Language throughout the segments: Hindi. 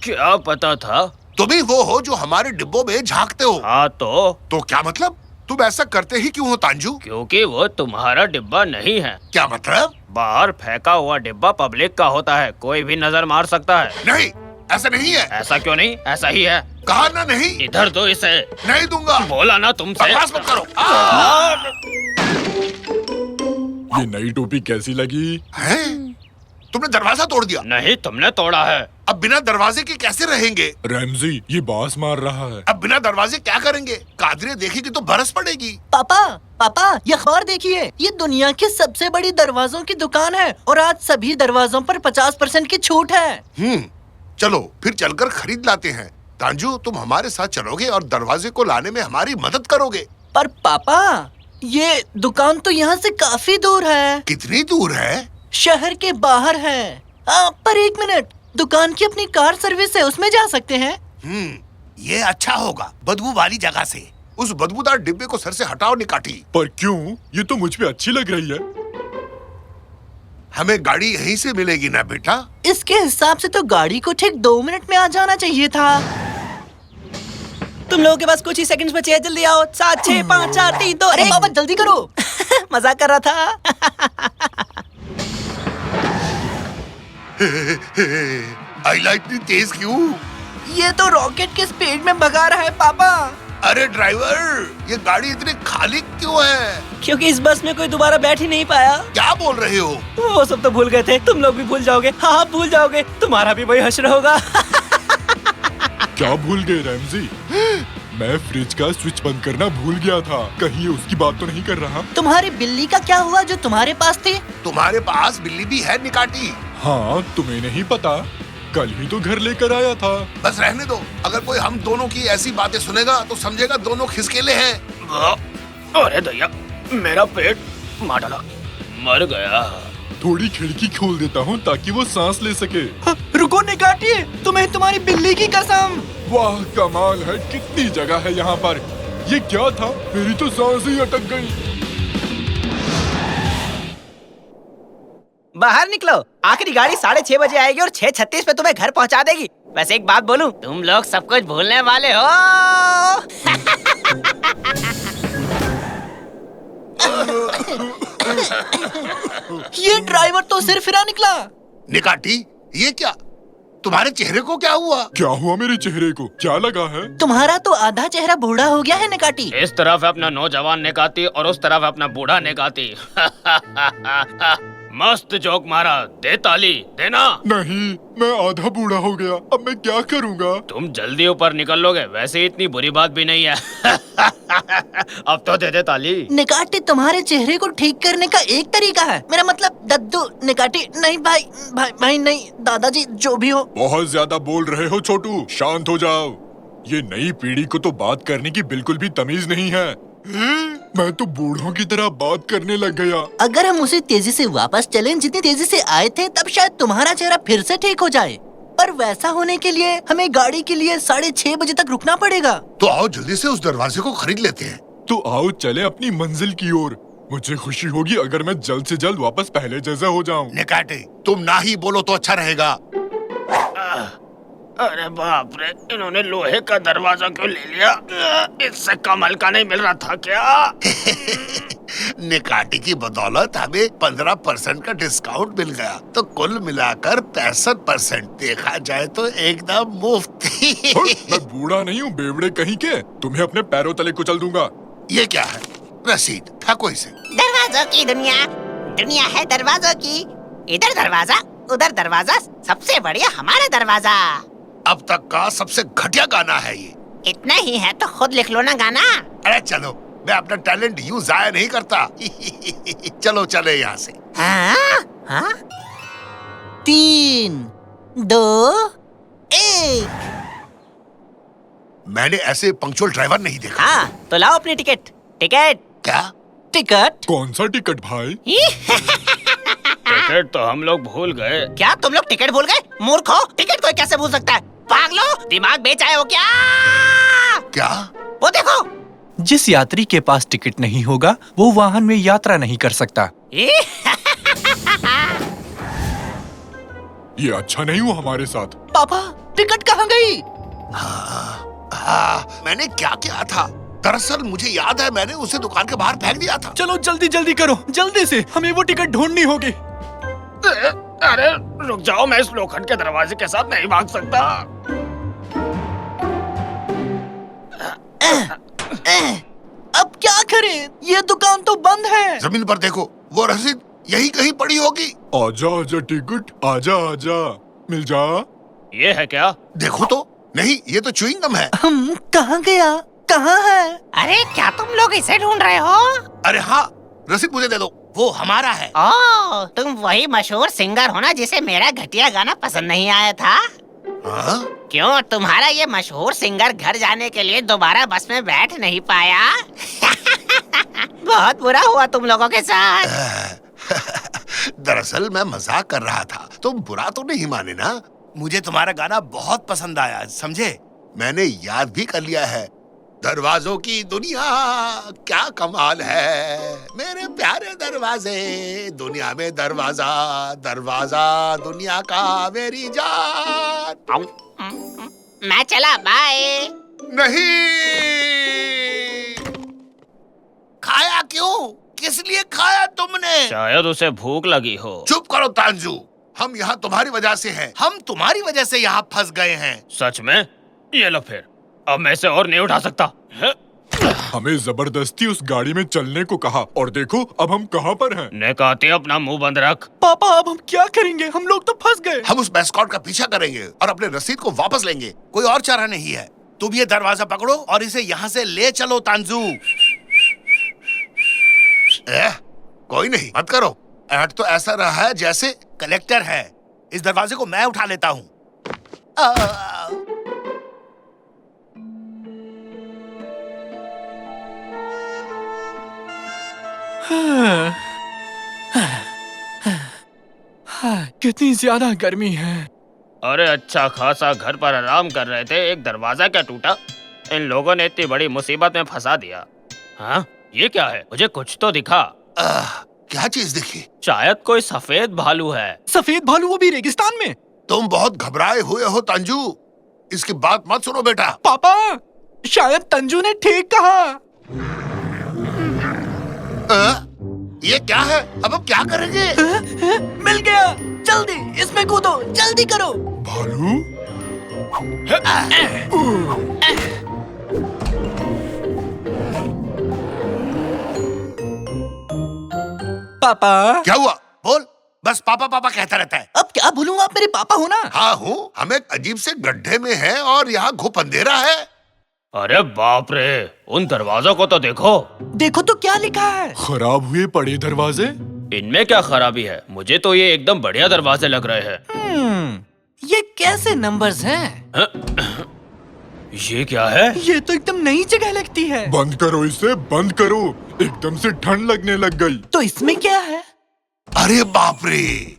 क्या पता था? तुम ही वो हो जो हमारे डिब्बों में झांकते हो। हाँ तो क्या मतलब? तुम ऐसा करते ही क्यों हो तांजू? क्योंकि वो तुम्हारा डिब्बा नहीं है। क्या मतलब? बाहर फेंका हुआ डिब्बा पब्लिक का होता है, कोई भी नजर मार सकता है। नहीं, ऐसा नहीं है। ऐसा क्यों नहीं? ऐसा ही है। कहा ना नहीं। इधर दो इसे। नहीं दूंगा। बोला ना तुमसे। बकवास मत करो। ये नई टोपी कैसी लगी? हैं? तुमने दरवाजा तोड़ दिया। नहीं, तुमने तोड़ा है। अब बिना दरवाजे के कैसे रहेंगे? रैमजी, ये बांस मार रहा है। अब बिना दरवाजे क्या करेंगे? कादरे देखेगी तो बरस पड़ेगी। पापा पापा, ये अखबार देखिए, ये दुनिया की सबसे बड़ी दरवाजों की दुकान है और आज सभी दरवाजों पर 50% की छूट है। चलो फिर चलकर खरीद लाते हैं। तांजू, तुम हमारे साथ चलोगे और दरवाजे को लाने में हमारी मदद करोगे। पर पापा, ये दुकान तो यहाँ से काफी दूर है। कितनी दूर है? शहर के बाहर है। पर एक मिनट, दुकान की अपनी कार सर्विस है, उसमें जा सकते हैं। ये अच्छा होगा, बदबू वाली जगह से। उस बदबूदार डिब्बे को सर से हटाओ निकाटी। पर क्यों? ये तो मुझ पे अच्छी लग रही है। हमें गाड़ी यहीं से मिलेगी ना बेटा? इसके हिसाब से तो गाड़ी को ठीक 2 मिनट में आ जाना चाहिए था। तुम लोगों के पास कुछ ही सेकंड्स बचे हैं, जल्दी आओ। 7, 6, 5, 4, 3, 2, अरे पापा जल्दी करो। मजाक कर रहा था। हाईलाइट इतनी तेज क्यों? ये तो रॉकेट के स्पीड में भगा रहा है पापा। अरे ड्राइवर, ये गाड़ी इतनी खाली क्यों है? क्योंकि इस बस में कोई दोबारा बैठ ही नहीं पाया। क्या बोल रहे हो? वो सब तो भूल गए थे, तुम लोग भी भूल जाओगे। हाँ, भूल जाओगे, तुम्हारा भी वही हश्र होगा। क्या भूल गए रैमजी? मैं फ्रिज का स्विच बंद करना भूल गया था। कहीं ये उसकी बात तो नहीं कर रहा? तुम्हारी बिल्ली का क्या हुआ जो तुम्हारे पास थी? तुम्हारे पास बिल्ली भी है निकाटी? हाँ, तुम्हें नहीं पता? कल ही तो घर लेकर आया था। बस रहने दो। अगर कोई हम दोनों की ऐसी बातें सुनेगा तो समझेगा दोनों खिसकेले हैं। अरे दया, मेरा पेट मार डाला, मर गया। थोड़ी खिड़की खोल देता हूँ ताकि वो सांस ले सके। रुको निकाटी, तुम्हें तुम्हारी बिल्ली की कसम। वाह, कमाल है, कितनी जगह है यहाँ पर। ये क्या था? मेरी तो सांस ही अटक गई। बाहर निकलो, आखिरी गाड़ी 6:30 बजे आएगी और 6:36 पे तुम्हें घर पहुंचा देगी। वैसे एक बात बोलूं, तुम लोग सब कुछ भूलने वाले हो। ये ड्राइवर तो सिर फिरा निकला। निकाटी, ये क्या? तुम्हारे चेहरे को क्या हुआ? क्या हुआ मेरे चेहरे को? क्या लगा है? तुम्हारा तो आधा चेहरा बूढ़ा हो गया है निकाटी। इस तरफ अपना नौजवान निकाती और उस तरफ अपना बूढ़ा निकाती। मस्त जोक मारा, दे ताली, देना। नहीं, मैं आधा बूढ़ा हो गया, अब मैं क्या करूँगा? तुम जल्दी ऊपर निकल लोगे, वैसे इतनी बुरी बात भी नहीं है। अब तो दे दे ताली। निकाटी, तुम्हारे चेहरे को ठीक करने का एक तरीका है। मेरा मतलब दद्दू। निकाटी नहीं भाई, भाई नहीं, दादाजी जो भी हो। बहुत ज्यादा बोल रहे हो छोटू, शांत हो जाओ। ये नई पीढ़ी को तो बात करने की बिल्कुल भी तमीज नहीं है। मैं तो बूढ़ों की तरह बात करने लग गया। अगर हम उसी तेजी से वापस चलें जितनी तेजी से आए थे, तब शायद तुम्हारा चेहरा फिर से ठीक हो जाए। पर वैसा होने के लिए हमें गाड़ी के लिए 6:30 बजे तक रुकना पड़ेगा। तो आओ जल्दी से उस दरवाजे को खरीद लेते हैं। तो आओ चले अपनी मंजिल की ओर। मुझे खुशी होगी अगर मैं जल्द से जल्द वापस पहले जैसा हो जाऊं। निकाटे, तुम ना ही बोलो तो अच्छा रहेगा। अरे बाप रे, इन्होंने लोहे का दरवाजा क्यों ले लिया? इससे कम हल्का नहीं मिल रहा था क्या? निकाटी की बदौलत हमें 15% का डिस्काउंट मिल गया, तो कुल मिलाकर 65%। देखा जाए तो एकदम मुफ्त। मैं बूढ़ा नहीं हूँ बेवड़े कहीं के, तुम्हें अपने पैरों तले कुचल दूंगा। ये क्या है? रसीद, फेंको इसे। दरवाजों की दुनिया, दुनिया है दरवाजों की। इधर दरवाजा, उधर दरवाजा, सबसे बढ़िया हमारा दरवाजा। अब तक का सबसे घटिया गाना है ये। इतना ही है तो खुद लिख लो ना गाना। अरे चलो, मैं अपना टैलेंट यूं जाया नहीं करता। चलो चले यहाँ से। हाँ? हाँ? 3, 2, 1। मैंने ऐसे पंक्चुअल ड्राइवर नहीं देखा। हाँ, तो लाओ अपनी टिकट। टिकट क्या? टिकट? कौन सा टिकट भाई? टिकट तो हम लोग भूल गए। क्या तुम लोग टिकट भूल गए? मूर्ख हो, टिकट कोई कैसे भूल सकता है? पागलो, दिमाग बेच आए हो क्या? क्या? वो देखो। जिस यात्री के पास टिकट नहीं होगा वो वाहन में यात्रा नहीं कर सकता। ये अच्छा नहीं हुआ हमारे साथ। पापा, टिकट कहाँ गई? मैंने क्या किया था? दरअसल मुझे याद है मैंने उसे दुकान के बाहर फेंक दिया था। चलो जल्दी जल्दी करो, जल्दी से, हमें वो टिकट ढूंढनी होगी। अरे रुक जाओ, मैं इस लोखंड के दरवाजे के साथ नहीं भाग सकता। अब क्या करें? ये दुकान तो बंद है। जमीन पर देखो, वो रसीद यही कहीं पड़ी होगी। आजा आजा टिकट, आजा आजा, मिल जा। ये है क्या? देखो तो, नहीं ये तो च्युइंग गम है। कहाँ गया? कहाँ है? अरे क्या तुम लोग इसे ढूंढ रहे हो? अरे हाँ, रसीद मुझे दे दो, वो हमारा है। ओह, तुम वही मशहूर सिंगर हो ना जिसे मेरा घटिया गाना पसंद नहीं आया था? हाँ? क्यों तुम्हारा ये मशहूर सिंगर घर जाने के लिए दोबारा बस में बैठ नहीं पाया? बहुत बुरा हुआ तुम लोगों के साथ। दरअसल मैं मजाक कर रहा था, तुम बुरा तो नहीं माने ना? मुझे तुम्हारा गाना बहुत पसंद आया, समझे? मैंने याद भी कर लिया है। दरवाजों की दुनिया क्या कमाल है, मेरे प्यारे दरवाजे, दुनिया में दरवाजा, दरवाजा दुनिया का मेरी जान। मैं चला, बाय। नहीं, खाया क्यों? किस लिए खाया तुमने? शायद उसे भूख लगी हो। चुप करो तांजू, हम यहाँ तुम्हारी वजह से हैं। हम तुम्हारी वजह से यहाँ फंस गए हैं। सच में? ये लो फिर, अब मैं इसे और नहीं उठा सकता। हमें जबरदस्ती उस गाड़ी में चलने को कहा, और देखो अब हम कहाँ पर हैं। नेकाती, अपना मुंह बंद रख। पापा अब हम क्या करेंगे? हम लोग तो फंस गए। हम उस मैस्कॉट का पीछा करेंगे और अपने रसीद को वापस लेंगे। कोई और चारा नहीं है। तुम ये दरवाजा पकड़ो और इसे यहाँ से ले चलो तांजू। कोई नहीं, मत करो। ऐड तो ऐसा रहा है जैसे कलेक्टर है। इस दरवाजे को मैं उठा लेता हूँ। कितनी ज्यादा गर्मी है। अरे अच्छा खासा घर पर आराम कर रहे थे, एक दरवाजा क्या टूटा? इन लोगों ने इतनी बड़ी मुसीबत में फंसा दिया। हाँ, ये क्या है? मुझे कुछ तो दिखा। क्या चीज दिखी? शायद कोई सफेद भालू है। सफेद भालू, वो भी रेगिस्तान में। तुम बहुत घबराए हुए हो तांजू, इसकी बात मत सुनो बेटा। पापा शायद तंजू ने ठीक कहा। ये क्या है? अब हम क्या करेंगे? मिल गया, जल्दी इसमें कूदो, जल्दी करो। भालू? पापा क्या हुआ? बोल। बस पापा पापा कहता रहता है। अब क्या बोलूं, आप मेरे पापा हो ना? हाँ हूँ। हम एक अजीब से गड्ढे में हैं और यहाँ घुप अंधेरा है। अरे बाप रे, उन दरवाजों को तो देखो। देखो तो क्या लिखा है। खराब हुए पड़े दरवाजे। इनमें क्या खराबी है? मुझे तो ये एकदम बढ़िया दरवाजे लग रहे हैं। ये कैसे नंबर्स हैं? ये क्या है? ये तो एकदम नई जगह लगती है। बंद करो इसे, बंद करो। एकदम से ठंड लगने लग गई। तो इसमें क्या है? अरे बाप रे।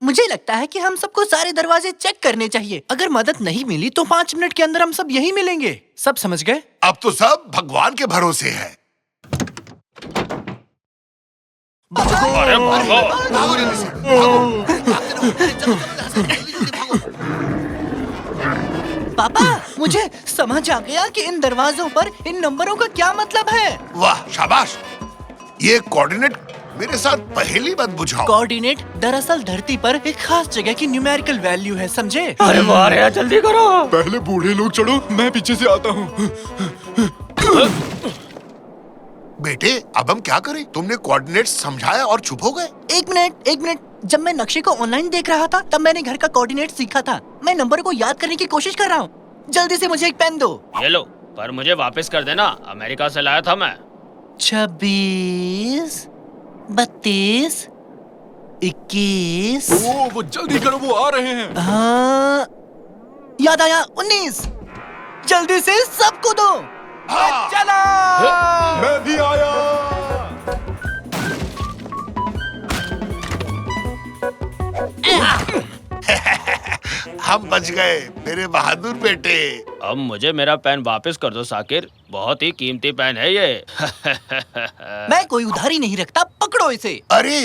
मुझे लगता है कि हम सबको सारे दरवाजे चेक करने चाहिए। अगर मदद नहीं मिली तो 5 मिनट के अंदर हम सब यहीं मिलेंगे। सब समझ गए? अब तो सब भगवान के भरोसे है। अरे भागो। भागो जल्दी से, भागो। चलो, जल्दी भागो। पापा मुझे समझ आ गया कि इन दरवाजों पर इन नंबरों का क्या मतलब है। वाह शाबाश। ये कोऑर्डिनेट मेरे साथ पहेली मत बुझाओ। कोऑर्डिनेट दरअसल धरती पर एक खास जगह की न्यूमेरिकल वैल्यू है, समझे? अरे वाह रे, जल्दी करो। पहले बूढ़े लोग चढ़ो, मैं पीछे से आता हूँ। बेटे अब हम क्या करें? तुमने कोऑर्डिनेट समझाया और चुप हो गए। एक मिनट। जब मैं नक्शे को ऑनलाइन देख रहा था तब मैंने घर का कोऑर्डिनेट सीखा था। मैं नंबर को याद करने की कोशिश कर रहा हूँ। जल्दी से मुझे एक पेन दो। ये लो, पर मुझे वापस कर देना, अमेरिका से लाया था मैं। 26, 32, 21। ओ, वो जल्दी करो, वो आ रहे हैं। हाँ, याद आया 19। जल्दी से सबको दो। हाँ। चला। मैं भी आया। हम बच गए मेरे बहादुर बेटे। अब मुझे मेरा पेन वापस कर दो साकिर, बहुत ही कीमती पेन है ये। मैं कोई उधारी नहीं रखता, पकड़ो इसे। अरे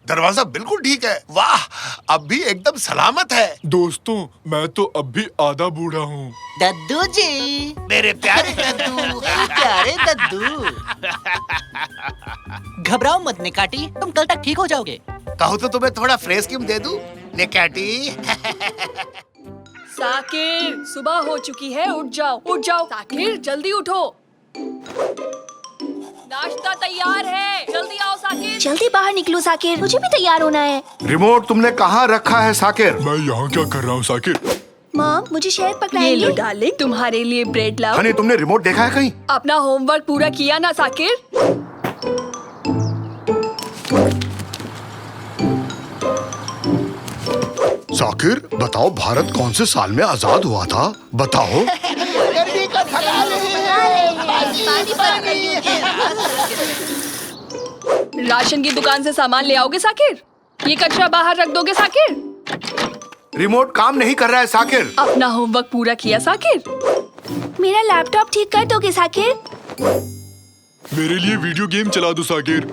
दरवाजा बिल्कुल ठीक है। वाह, अब भी एकदम सलामत है। दोस्तों, मैं तो अब भी आधा बूढ़ा हूँ। दद्दू जी, मेरे प्यारे दद्दू। प्यारे दद्दू। घबराओ मत निकाटी, तुम कल तक ठीक हो जाओगे। कहूँ तो तुम्हें थोड़ा फ्रेश क्रीम दे दूं? निकाटी। साकिर, सुबह हो चुकी है, उठ जाओ साकिर, जल्दी उठो। नाश्ता तैयार है, जल्दी आओ साकिर। जल्दी बाहर निकलो साकिर, मुझे भी तैयार होना है। रिमोट तुमने कहाँ रखा है साकिर? मैं यहाँ क्या कर रहा हूँ साकिर? मॉम, मुझे शहद ये पकड़ाएंगे? लो डार्लिंग, तुम्हारे लिए ब्रेड लाओ। हनी, तुमने रिमोट देखा है कहीं? अपना होमवर्क पूरा किया ना साकिर? साकिर, बताओ भारत कौन से साल में आजाद हुआ था? बताओ। राशन की दुकान से सामान ले आओगे साकिर? ये कचरा बाहर रख दोगे साकिर? रिमोट काम नहीं कर रहा है साकिर। अपना होमवर्क पूरा किया साकिर? मेरा लैपटॉप ठीक कर दोगे साकिर? मेरे लिए वीडियो गेम चला दो साकिर।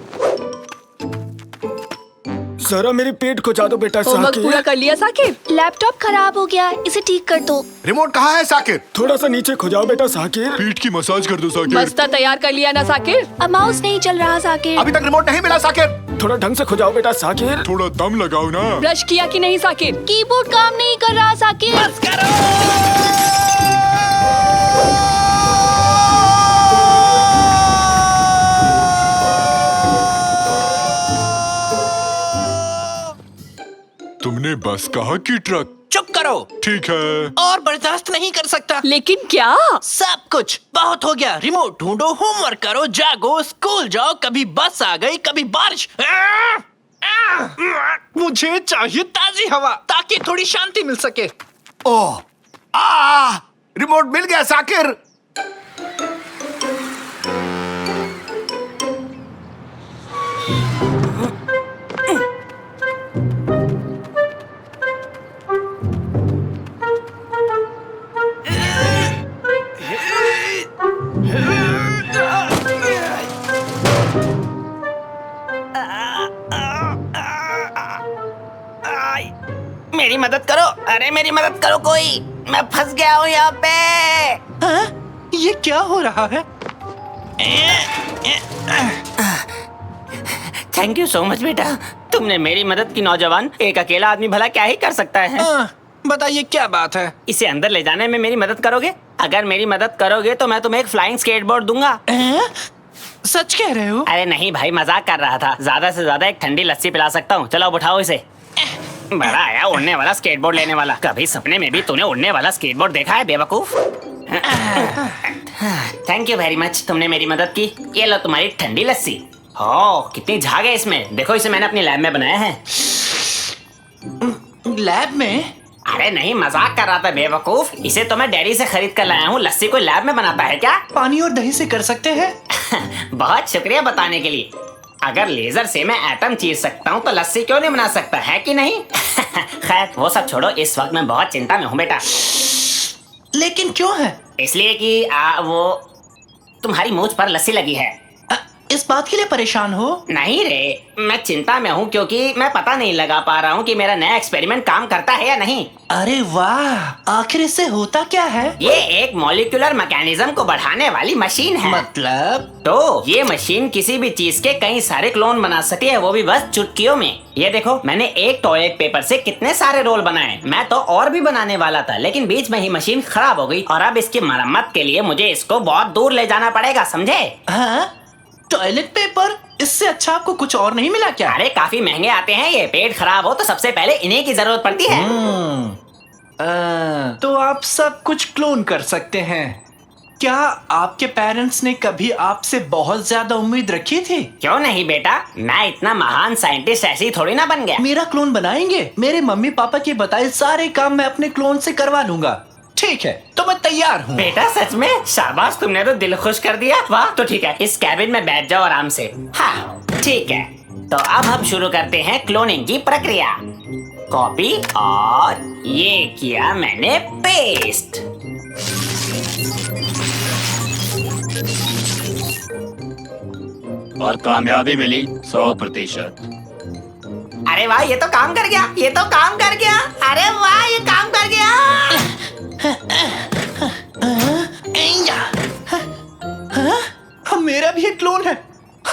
जरा मेरी पेट खुजा दो बेटा होमवर्क पूरा कर लिया साकिर? लैपटॉप खराब हो गया, इसे ठीक कर दो। रिमोट कहाँ है साकिर? थोड़ा सा नीचे खुजाओ बेटा साकिर। पीठ की मसाज कर दो साकिर। बस्ता तैयार कर लिया ना साकिर? अब माउस नहीं चल रहा साकिर। अभी तक रिमोट नहीं मिला साकिर। थोड़ा ढंग से खुजाओ बेटा साकिर। थोड़ा दम लगाओ ना। ब्रश किया कि नहीं साकिर? कीबोर्ड काम नहीं कर रहा साकिर। तुमने बस कहा कि ट्रक? चुप करो, ठीक है। और बर्दाश्त नहीं कर सकता। लेकिन क्या? सब कुछ बहुत हो गया। रिमोट ढूंढो, होमवर्क करो, जागो, स्कूल जाओ, कभी बस आ गई, कभी बारिश। मुझे चाहिए ताजी हवा ताकि थोड़ी शांति मिल सके। ओह, रिमोट मिल गया साकिर। मेरी मदद करो, अरे मेरी मदद करो कोई, मैं फंस गया हूँ यहाँ पे। हाँ? ये क्या हो रहा है? थैंक यू सो मच बेटा, तुमने मेरी मदद की। नौजवान, एक अकेला आदमी भला क्या ही कर सकता है? बताइए क्या बात है? इसे अंदर ले जाने में मेरी मदद करोगे? अगर मेरी मदद करोगे तो मैं तुम्हें एक फ्लाइंग स्केटबोर्ड दूंगा। सच कह रहे हो? अरे नहीं भाई, मजाक कर रहा था। ज्यादा से ज्यादा एक ठंडी लस्सी पिला सकता हूँ। चलो उठाओ इसे। बड़ा आया उड़ने वाला स्केटबोर्ड लेने वाला। कभी सपने में भी तूने उड़ने वाला स्केटबोर्ड देखा है बेवकूफ? थैंक यू वेरी मच, तुमने मेरी मदद की। ये लो तुम्हारी ठंडी लस्सी। हो, कितनी झाग है इसमें। देखो, इसे मैंने अपनी लैब में बनाया है। लैब में? अरे नहीं, मजाक कर रहा था बेवकूफ। इसे तो मैं डेयरी से खरीद कर लाया हूँ। लस्सी कोई लैब में बनाता है क्या? पानी और दही से कर सकते हैं। बहुत शुक्रिया बताने के लिए। अगर लेजर से मैं एटम चीर सकता हूँ तो लस्सी क्यों नहीं बना सकता, है कि नहीं? खैर वो सब छोड़ो, इस वक्त मैं बहुत चिंता में हूँ बेटा। लेकिन क्यों है? इसलिए कि वो तुम्हारी मूंछ पर लस्सी लगी है। इस बात के लिए परेशान हो? नहीं रे, मैं चिंता में हूँ क्योंकि मैं पता नहीं लगा पा रहा हूँ कि मेरा नया एक्सपेरिमेंट काम करता है या नहीं। अरे वाह, आखिर इससे होता क्या है? ये एक मॉलिक्यूलर मैकेनिज्म को बढ़ाने वाली मशीन है। मतलब? तो ये मशीन किसी भी चीज के कई सारे क्लोन बना सकती है, वो भी बस चुटकियों में। ये देखो, मैंने एक टॉयलेट पेपर से कितने सारे रोल बनाए। मैं तो और भी बनाने वाला था, लेकिन बीच में ही मशीन खराब हो गई और अब इसकी मरम्मत के लिए मुझे इसको बहुत दूर ले जाना पड़ेगा, समझे? हाँ? Toilet paper? इससे अच्छा आपको कुछ और नहीं मिला क्या? अरे काफी महंगे आते हैं ये। पेट खराब हो तो सबसे पहले इन्हीं की जरूरत पड़ती है। तो आप सब कुछ क्लोन कर सकते हैं। क्या आपके पेरेंट्स ने कभी आपसे बहुत ज्यादा उम्मीद रखी थी? क्यों नहीं बेटा, मैं इतना महान साइंटिस्ट ऐसे ही थोड़ी ना बन गया। मेरा क्लोन बनाएंगे? मेरे मम्मी पापा के बताए सारे काम मैं अपने क्लोन से करवा लूंगा। ठीक है, तो मैं तैयार हूँ। बेटा सच में? शाबाश, तुमने तो दिल खुश कर दिया। वाह, तो ठीक है, इस कैबिन में बैठ जाओ आराम से। हाँ ठीक है, तो अब हम शुरू करते हैं क्लोनिंग की प्रक्रिया। कॉपी और ये किया मैंने पेस्ट। और कामयाबी मिली 100%। अरे वाह, ये तो काम कर गया, ये तो काम कर गया। अरे वाह, ये काम कर गया। अब मेरा भी एक क्लोन है।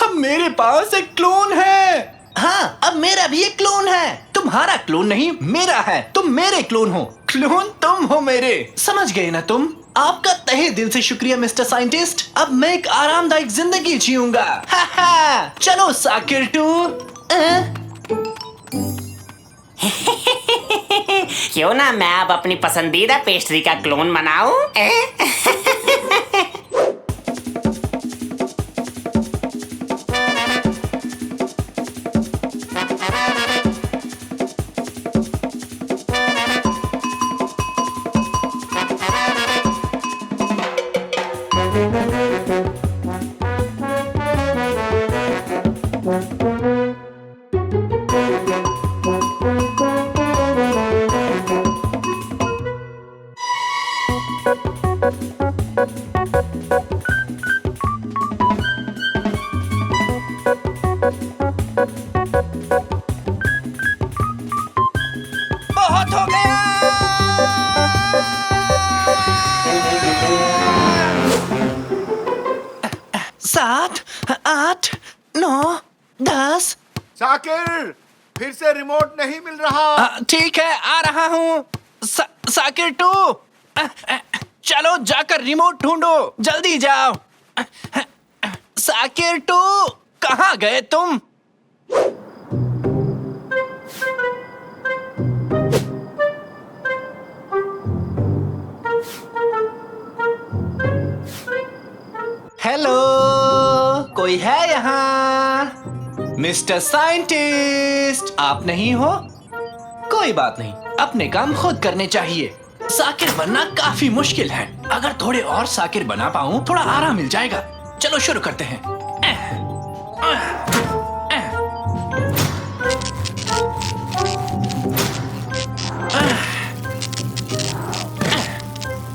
अब मेरे पास एक क्लोन है। हाँ, अब मेरा भी एक क्लोन है। तुम्हारा क्लोन नहीं, मेरा है। तुम मेरे क्लोन हो, क्लोन तुम हो मेरे। समझ गए ना तुम? आपका तहे दिल से शुक्रिया मिस्टर साइंटिस्ट। अब मैं एक आरामदायक जिंदगी जीऊंगा। चलो साकिर टू। क्यों ना मैं अब अपनी पसंदीदा पेस्ट्री का क्लोन बनाऊं? बहुत हो गया। 7, 8, 9, 10। साकिर, फिर से रिमोट नहीं मिल रहा। ठीक है, आ रहा हूँ। साकिर टू, चलो जाकर रिमोट ढूंढो, जल्दी जाओ। साकिर टू, कहाँ गए तुम? हेलो, कोई है यहाँ? मिस्टर साइंटिस्ट, आप नहीं हो? कोई बात नहीं, अपने काम खुद करने चाहिए। साकिर बनना काफी मुश्किल है। अगर थोड़े और साकिर बना पाऊं, थोड़ा आराम मिल जाएगा। चलो शुरू करते हैं।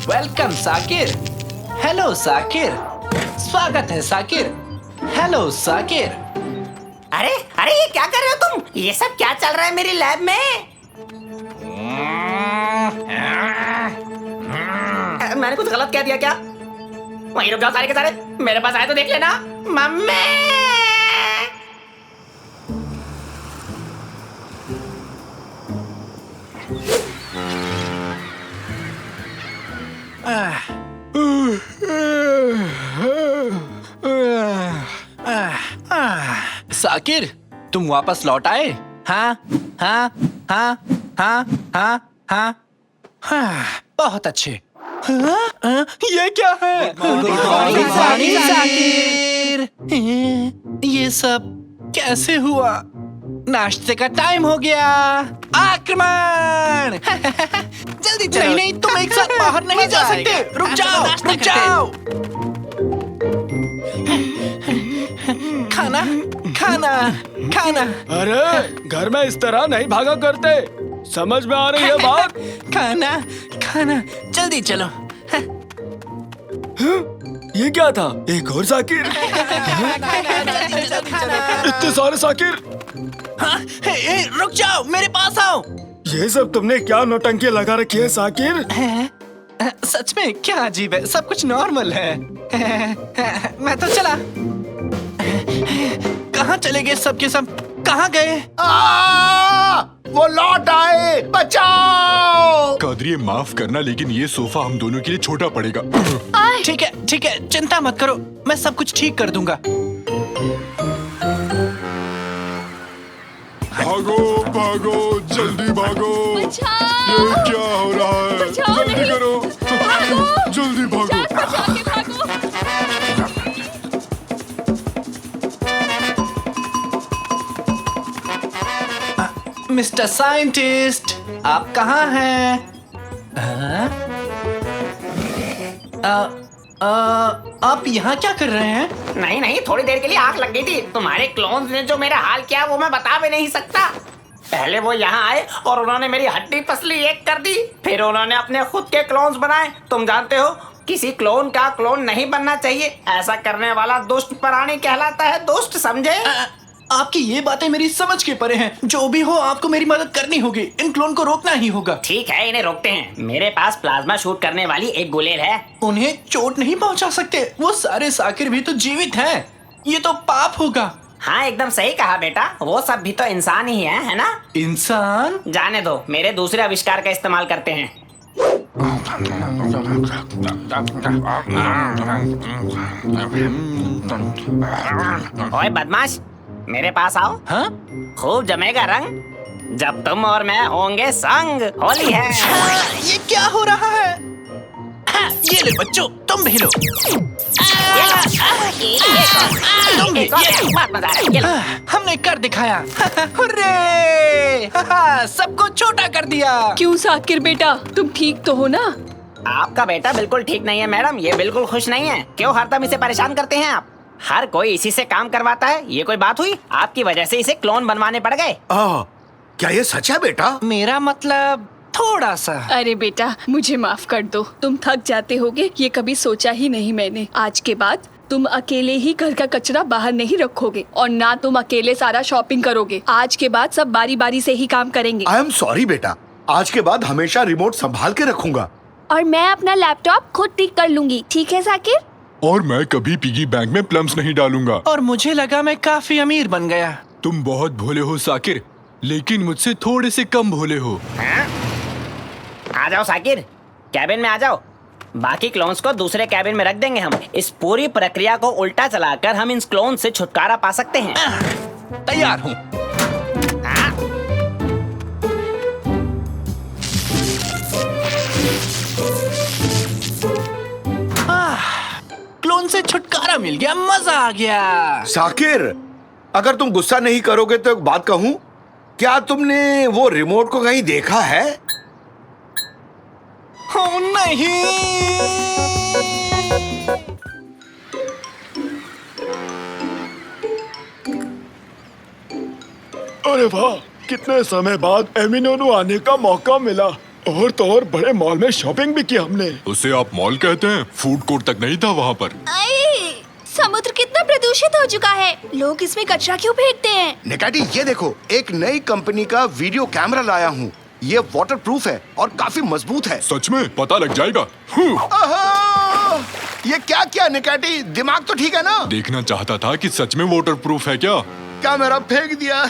वेलकम साकिर। हेलो साकिर, स्वागत है साकिर। हेलो साकिर। अरे अरे, ये क्या कर रहे हो तुम? ये सब क्या चल रहा है मेरी लैब में? मैंने कुछ गलत कह दिया क्या? वहीं रुक जाओ सारे के सारे, मेरे पास आए तो देख लेना। मम्मी! साकिर, तुम वापस लौट आए? हाँ हाँ हाँ हाँ हाँ हाँ हाँ, बहुत अच्छे। ये क्या है? साकिर, ये सब कैसे हुआ? नाश्ते का टाइम हो गया। आक्रमण! जल्दी चलो। नहीं नहीं, तुम एक साथ बाहर नहीं जा सकते। रुक जाओ, रुक जाओ। खाना खाना खाना। अरे घर में इस तरह नहीं भागा करते, समझ में आ रही है बात? खाना खाना, जल्दी चलो। ये क्या था? एक और साकिर? इतने सारे साकिर? हाँ, रुक जाओ, मेरे पास आओ। ये सब तुमने क्या नौटंकी लगा रखी है साकिर? सच में क्या अजीब है, सब कुछ नॉर्मल है। मैं तो चला। कहाँ चले गए सब के सब? कहाँ गए? वो लौट आए, बचाओ! कादरी, माफ करना, लेकिन ये सोफा हम दोनों के लिए छोटा पड़ेगा। ठीक है, चिंता मत करो, मैं सब कुछ ठीक कर दूंगा। भागो भागो, जल्दी भागो। ये क्या हो रहा है? जल्दी करो, जल्दी भागो। मिस्टर साइंटिस्ट, आप कहाँ हैं? आप यहाँ क्या कर रहे हैं? नहीं नहीं, थोड़ी देर के लिए आग लग गई थी। तुम्हारे क्लोन्स ने जो मेरा हाल किया वो मैं बता भी नहीं सकता। पहले वो यहाँ आए और उन्होंने मेरी हड्डी पसली एक कर दी, फिर उन्होंने अपने खुद के क्लोन्स बनाए। तुम जानते हो, किसी क्लोन का क्लोन नहीं बनना चाहिए। ऐसा करने वाला दुष्ट प्राणी कहलाता है। दुष्ट, समझे? आपकी ये बातें मेरी समझ के परे हैं। जो भी हो आपको मेरी मदद करनी होगी। इन क्लोन को रोकना ही होगा। ठीक है, इन्हें रोकते हैं। मेरे पास प्लाज्मा शूट करने वाली एक गुलेल है। उन्हें चोट नहीं पहुंचा सकते। वो सारे साकिर भी तो जीवित हैं। ये तो पाप होगा। हाँ, एकदम सही कहा बेटा। वो सब भी तो इंसान ही है ना? इंसान? जाने दो, मेरे दूसरे आविष्कार का इस्तेमाल करते हैं। ओए बदमाश, मेरे पास आओ। हाँ? खूब जमेगा रंग जब तुम और मैं होंगे संग। होली है। ये क्या हो रहा है? हाँ, ये ले बच्चों, तुम भी लो। तुम भी, ये लो। हमने कर दिखाया। हुर्रे! सबको छोटा कर दिया। क्यों साकिर बेटा, तुम ठीक तो हो ना? आपका बेटा बिल्कुल ठीक नहीं है मैडम। ये बिल्कुल खुश नहीं है। क्यों हरदम इसे परेशान करते हैं आप? हर कोई इसी से काम करवाता है। ये कोई बात हुई? आपकी वजह से इसे क्लोन बनवाने पड़ गए। क्या ये सच है बेटा? मेरा मतलब थोड़ा सा। अरे बेटा, मुझे माफ कर दो। तुम थक जाते होगे, ये कभी सोचा ही नहीं मैंने। आज के बाद तुम अकेले ही घर का कचरा बाहर नहीं रखोगे और ना तुम अकेले सारा शॉपिंग करोगे। आज के बाद सब बारी बारी से ही काम करेंगे। आई एम सॉरी बेटा, आज के बाद हमेशा रिमोट संभाल के रखूंगा। और मैं अपना लैपटॉप खुद ठीक कर लूंगी, ठीक है साकिर? और मैं कभी पिगी बैंक में प्लम्स नहीं डालूंगा। और मुझे लगा मैं काफी अमीर बन गया। तुम बहुत भोले हो साकिर, लेकिन मुझसे थोड़े से कम भोले हो। आ जाओ साकिर, कैबिन में आ जाओ। बाकी क्लोन्स को दूसरे कैबिन में रख देंगे हम। इस पूरी प्रक्रिया को उल्टा चलाकर हम इन क्लोन से छुटकारा पा सकते हैं। तैयार हूँ। क्लोन से छुटकारा मिल गया, मजा आ गया। साकिर, अगर तुम गुस्सा नहीं करोगे तो एक बात कहूं, क्या तुमने वो रिमोट को कहीं देखा है? ओ नहीं। अरे वाह, कितने समय बाद एमिनोनु आने का मौका मिला। और तो और बड़े मॉल में शॉपिंग भी की हमने। उसे आप मॉल कहते हैं? फूड कोर्ट तक नहीं था वहाँ पर। समुद्र कितना प्रदूषित हो चुका है। लोग इसमें कचरा क्यों फेंकते हैं? निकाटी, ये देखो, एक नई कंपनी का वीडियो कैमरा लाया हूँ। ये वाटरप्रूफ है और काफी मजबूत है। सच में? पता लग जाएगा। ये क्या किया निकाटी? दिमाग तो ठीक है ना? देखना चाहता था कि सच में वाटरप्रूफ है क्या। कैमरा फेंक दिया।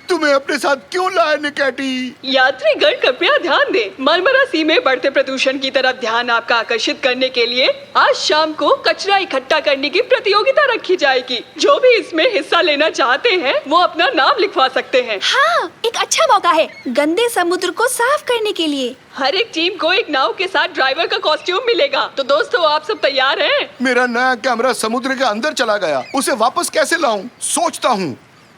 तुम्हें अपने साथ क्यों लाया निकाटी? यात्रीगण कृपया ध्यान दें। मरमरा सी में बढ़ते प्रदूषण की तरफ ध्यान आपका आकर्षित करने के लिए आज शाम को कचरा इकट्ठा करने की प्रतियोगिता रखी जाएगी। जो भी इसमें हिस्सा लेना चाहते हैं वो अपना नाम लिखवा सकते हैं। हाँ, एक अच्छा मौका है गंदे समुद्र को साफ करने के लिए। हर एक टीम को एक नाव के साथ ड्राइवर का कॉस्ट्यूम मिलेगा। तो दोस्तों, आप सब तैयार हैं? मेरा नया कैमरा समुद्र के अंदर चला गया, उसे वापस कैसे लाऊं? सोचता हूँ।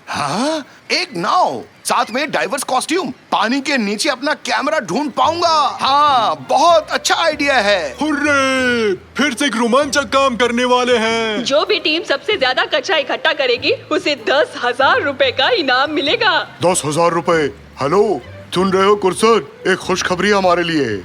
हाँ, एक नाव, साथ में डाइवर्स कॉस्ट्यूम, पानी के नीचे अपना कैमरा ढूंढ पाऊंगा। हाँ, बहुत अच्छा आइडिया है। हुर्रे! फिर से एक रोमांचक काम करने वाले हैं। जो भी टीम सबसे ज्यादा कचरा इकट्ठा करेगी उसे 10,000 रुपए का इनाम मिलेगा। 10,000 रुपए? हेलो, सुन रहे हो कुरसर? एक खुशखबरी हमारे लिए।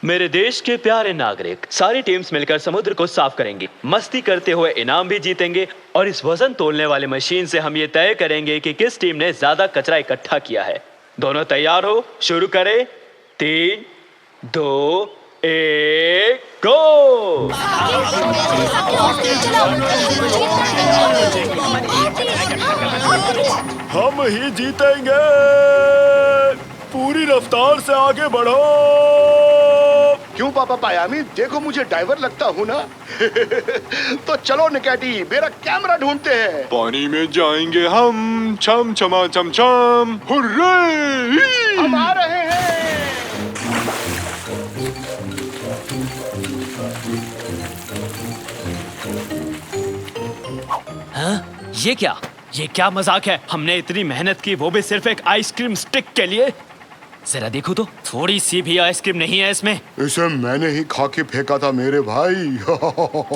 मेरे देश के प्यारे नागरिक, सारी टीम्स मिलकर समुद्र को साफ करेंगी, मस्ती करते हुए इनाम भी जीतेंगे और इस वजन तोलने वाले मशीन से हम ये तय करेंगे कि किस टीम ने ज्यादा कचरा इकट्ठा किया है। दोनों तैयार हो? शुरू करें। 3, 2, 1, गो! हम ही जीतेंगे। पूरी रफ्तार से आगे बढ़ो। क्यों पापा पायामी, देखो मुझे ड्राइवर लगता हूँ ना? तो चलो निकाटी, मेरा कैमरा ढूंढते हैं। पानी में जाएंगे हम, छम छमा छम छम। हुर्रे! हम आ रहे हैं। हाँ? ये क्या? ये क्या मजाक है? हमने इतनी मेहनत की, वो भी सिर्फ एक आइसक्रीम स्टिक के लिए। जरा देखो तो, थोड़ी सी भी आइसक्रीम नहीं है इसमें। इसे मैंने ही खा के फेंका था मेरे भाई।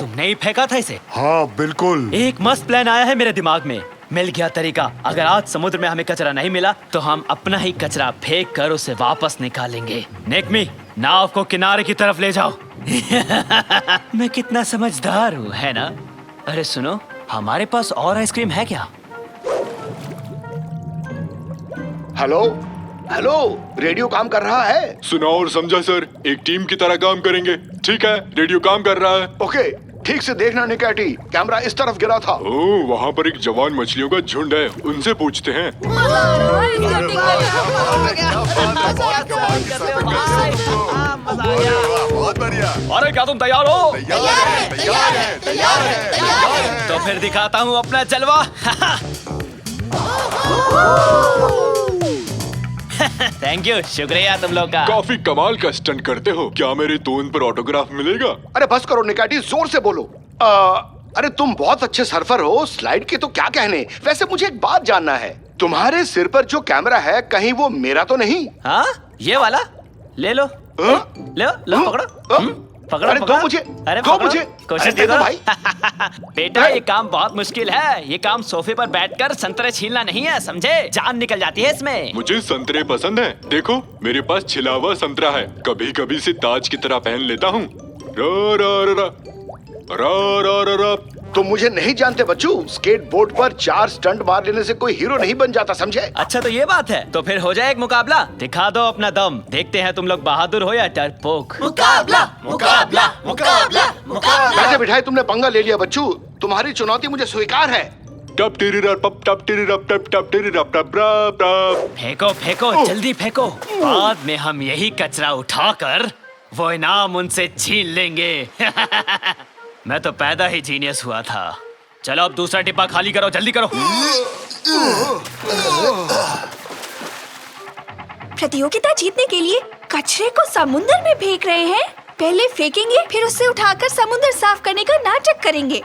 तुमने ही फेंका था इसे? हाँ बिल्कुल। एक मस्त प्लान आया है मेरे दिमाग में। मिल गया तरीका। अगर आज समुद्र में हमें कचरा नहीं मिला तो हम अपना ही कचरा फेंक कर उसे वापस निकालेंगे। नेकमी, नाव को किनारे की तरफ ले जाओ। मैं कितना समझदार हूँ, है ना? अरे सुनो, हमारे पास और आइसक्रीम है क्या? हेलो हेलो, रेडियो काम कर रहा है? सुना और समझा सर, एक टीम की तरह काम करेंगे। ठीक है, रेडियो काम कर रहा है। ओके, ठीक से देखना निकैटी, कैमरा इस तरफ गिरा था। ओह, वहाँ पर एक जवान मछलियों का झुंड है, उनसे पूछते हैं। बहुत बढ़िया। अरे क्या तुम तैयार हो? तैयार है। तो फिर दिखाता हूँ अपना जलवा। थैंक यू, शुक्रिया तुम लोग का। काफी कमाल का स्टंट करते हो। क्या मेरे टोन पर ऑटोग्राफ मिलेगा? अरे बस करो निकैटी, जोर से बोलो। अरे तुम बहुत अच्छे सर्फर हो, स्लाइड के तो क्या कहने। वैसे मुझे एक बात जानना है, तुम्हारे सिर पर जो कैमरा है कहीं वो मेरा तो नहीं? हाँ, ये वाला ले लो। लो लो, पकड़ो। पकड़ो, अरे पकड़ो। दो मुझे, अरे दो पकड़ो। मुझे। कोशिश अरे दे दो करो। भाई। बेटा, ये काम बहुत मुश्किल है। ये काम सोफे पर बैठकर संतरे छीलना नहीं है, समझे? जान निकल जाती है इसमें। मुझे संतरे पसंद है। देखो, मेरे पास छिला हुआ संतरा है, कभी कभी से ताज की तरह पहन लेता हूँ। रा रा रा रा रा रा रा रा। तुम मुझे नहीं जानते बच्चू, स्केटबोर्ड पर 4 स्टंट मार लेने से कोई हीरो नहीं बन जाता, समझे? अच्छा, तो ये बात है। तो फिर हो जाए एक मुकाबला। दिखा दो अपना दम, देखते हैं तुम लोग बहादुर हो या डरपोक। मुकाबला मुकाबला मुकाबला मुकाबला। बैठे बिठाए तुमने पंगा ले लिया बच्चू, तुम्हारी चुनौती मुझे स्वीकार है। टप टेरी रप टप टप टेरी रप टप टप टेरी रप टप रप टप। फेंको फेंको, जल्दी फेंको। बाद में हम यही कचरा उठाकर वो इनाम उनसे छीन लेंगे। मैं तो पैदा ही जीनियस हुआ था। चलो अब दूसरा डिब्बा खाली करो, जल्दी करो। प्रतियोगिता जीतने के लिए कचरे को समुद्र में फेंक रहे हैं। पहले फेंकेंगे, फिर उससे उठाकर समुद्र साफ करने का नाटक करेंगे।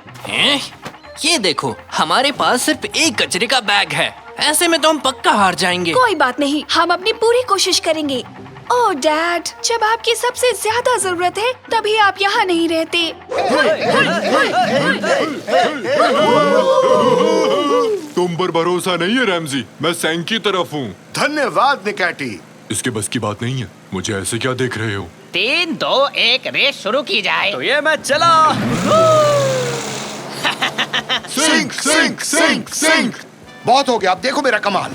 ये देखो, हमारे पास सिर्फ एक कचरे का बैग है। ऐसे में तो हम पक्का हार जाएंगे। कोई बात नहीं, हम अपनी पूरी कोशिश करेंगे। ओह डैड, जब आपकी सबसे ज्यादा जरूरत है तभी आप यहाँ नहीं रहते। तुम पर भरोसा नहीं है रैमजी, मैं सैंक की तरफ हूँ। धन्यवाद निकैटी। इसके बस की बात नहीं है। मुझे ऐसे क्या देख रहे हो? 3, 2, 1 रेस शुरू की जाए। तो ये मैं चला। सिंक सिंक सिंक सिंक। बहुत हो गया, अब देखो मेरा कमाल।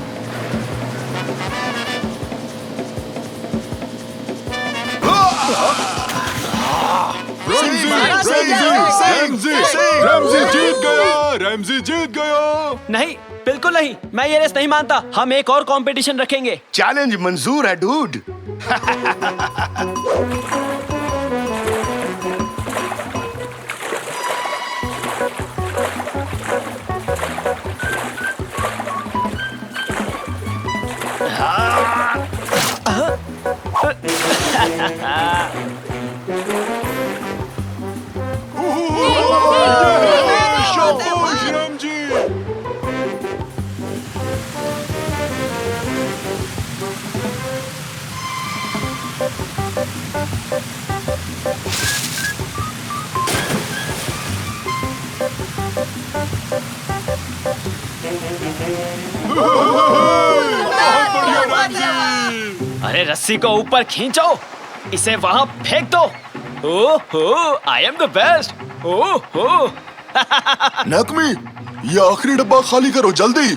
रैमजी जीत गया, रैमजी जीत गया। नहीं, बिल्कुल नहीं, मैं ये रेस नहीं मानता। हम एक और कंपटीशन रखेंगे। चैलेंज मंजूर है डूड। शाबाश रैमजी। अरे रस्सी को ऊपर खींचो, इसे वहाँ फेंक दो। ओहो, आई एम द बेस्ट। ओहो। नकमी, ये आखिरी डब्बा खाली करो जल्दी।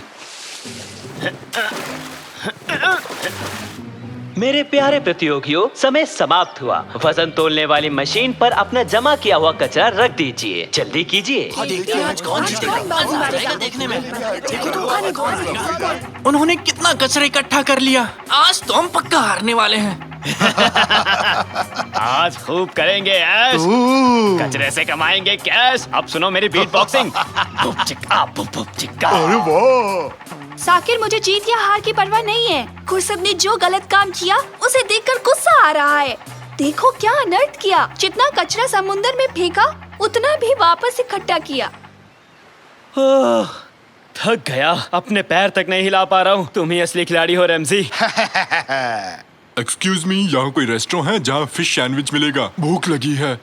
मेरे प्यारे प्रतियोगियों, समय समाप्त हुआ। वजन तोलने वाली मशीन पर अपना जमा किया हुआ कचरा रख दीजिए। जल्दी कीजिए। उन्होंने कितना कचरा इकट्ठा कर लिया। आज तो हम पक्का हारने वाले हैं। आज खूब करेंगे ऐश। कचरे से कमाएंगे कैश। अब सुनो मेरी बीट बॉक्सिंग। बुप चिक्का, बुप बुप चिक्का। अरे वाह! साकिर, मुझे जीत या हार की परवाह नहीं है। गुरसब ने जो गलत काम किया उसे देखकर गुस्सा आ रहा है। देखो क्या अनर्थ किया। जितना कचरा समुद्र में फेंका उतना भी वापस इकट्ठा किया। थक गया, अपने पैर तक नहीं हिला पा रहा हूँ। तुम ही असली खिलाड़ी हो रैमजी। एक्सक्यूज मी, यहाँ कोई रेस्टोरेंट है जहाँ फिश सैंडविच मिलेगा? भूख लगी है।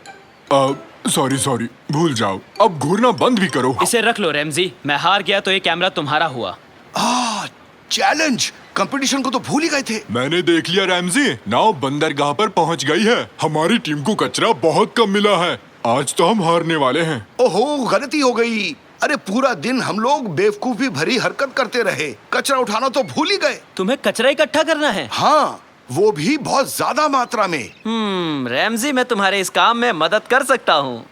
सॉरी भूल जाओ। अब घूरना बंद भी करो। इसे रख लो रैमजी, मैं हार गया तो ये कैमरा तुम्हारा हुआ। चैलेंज कंपटीशन को तो भूल ही गए थे। मैंने देख लिया रैमजी, नाव बंदरगाह पर पहुंच गई है। हमारी टीम को कचरा बहुत कम मिला है। आज तो हम हारने वाले हैं। ओहो, गलती हो गई। अरे पूरा दिन हम लोग बेवकूफी भरी हरकत करते रहे, कचरा उठाना तो भूल ही गए। तुम्हें कचरा इकट्ठा करना है? हाँ, वो भी बहुत ज्यादा मात्रा में। रैमजी, मैं तुम्हारे इस काम में मदद कर सकता हूँ।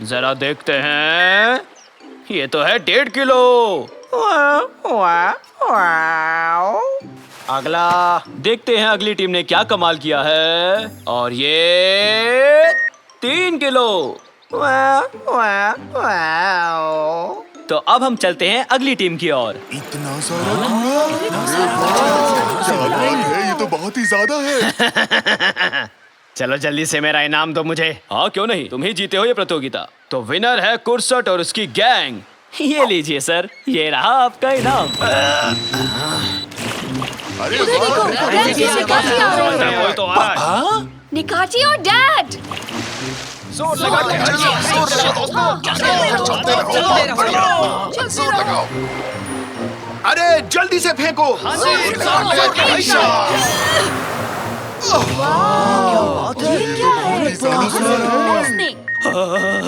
जरा देखते हैं। ये तो है 1.5 किलो। अगला देखते हैं अगली टीम ने क्या कमाल किया है। और ये 3 किलो। तो अब हम चलते हैं अगली टीम की ओर। इतना सारा है, ये तो बहुत ही ज्यादा है। चलो जल्दी से मेरा इनाम दो मुझे। हाँ क्यों नहीं, तुम ही जीते हो ये प्रतियोगिता। तो विनर है कुर्सट और उसकी गैंग। ये लीजिए सर, ये रहा आपका इनाम। उधर देखो, रैमजी से काफी आ रहे हैं। कोई तो आ रहा है। निकाची और डैड। अरे जल्दी से फेंको।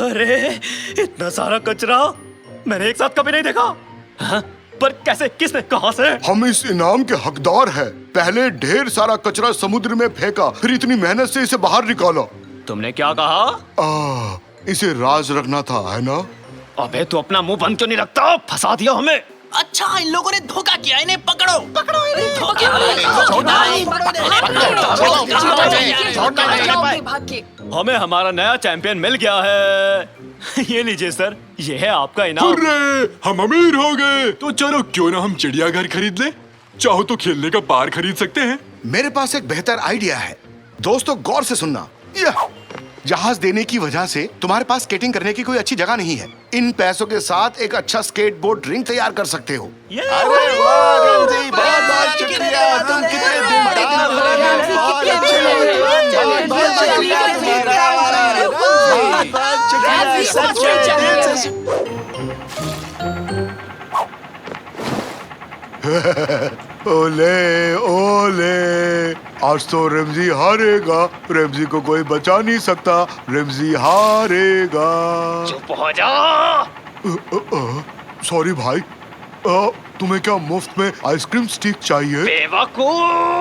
अरे इतना सारा कचरा मैंने एक साथ कभी नहीं देखा। हाँ? पर कैसे, किसने, कहां से? हम इस इनाम के हकदार हैं। पहले ढेर सारा कचरा समुद्र में फेंका, फिर इतनी मेहनत से इसे बाहर निकाला। तुमने क्या कहा? इसे राज रखना था, है ना? अबे तू अपना मुंह बंद क्यों नहीं रखता? फंसा दिया हमें। अच्छा, इन लोगों ने धोखा किया। इन्हें पकड़ो। हमें हमारा नया चैंपियन मिल गया है। ये लीजिए सर, ये है आपका इनाम। हुर्रे, हम अमीर हो गए। तो चलो क्यों ना हम चिड़ियाघर खरीद ले। चाहो तो खेलने का पार्क खरीद सकते हैं। मेरे पास एक बेहतर आइडिया है। दोस्तों गौर से सुनना। जहाज देने की वजह से तुम्हारे पास स्केटिंग करने की कोई अच्छी जगह नहीं है। इन पैसों के साथ एक अच्छा स्केटबोर्ड रिंग तैयार कर सकते हो। अरे वाह रमजी, बहुत शुक्रिया। तुम कितने दिलदार हो। ओले ओले, आज तो रमजी हारेगा। रमजी को कोई बचा नहीं सकता। रमजी हारेगा। चुप हो जा। सॉरी भाई, तुम्हें क्या मुफ्त में आइसक्रीम स्टिक चाहिए? बेवकूफ।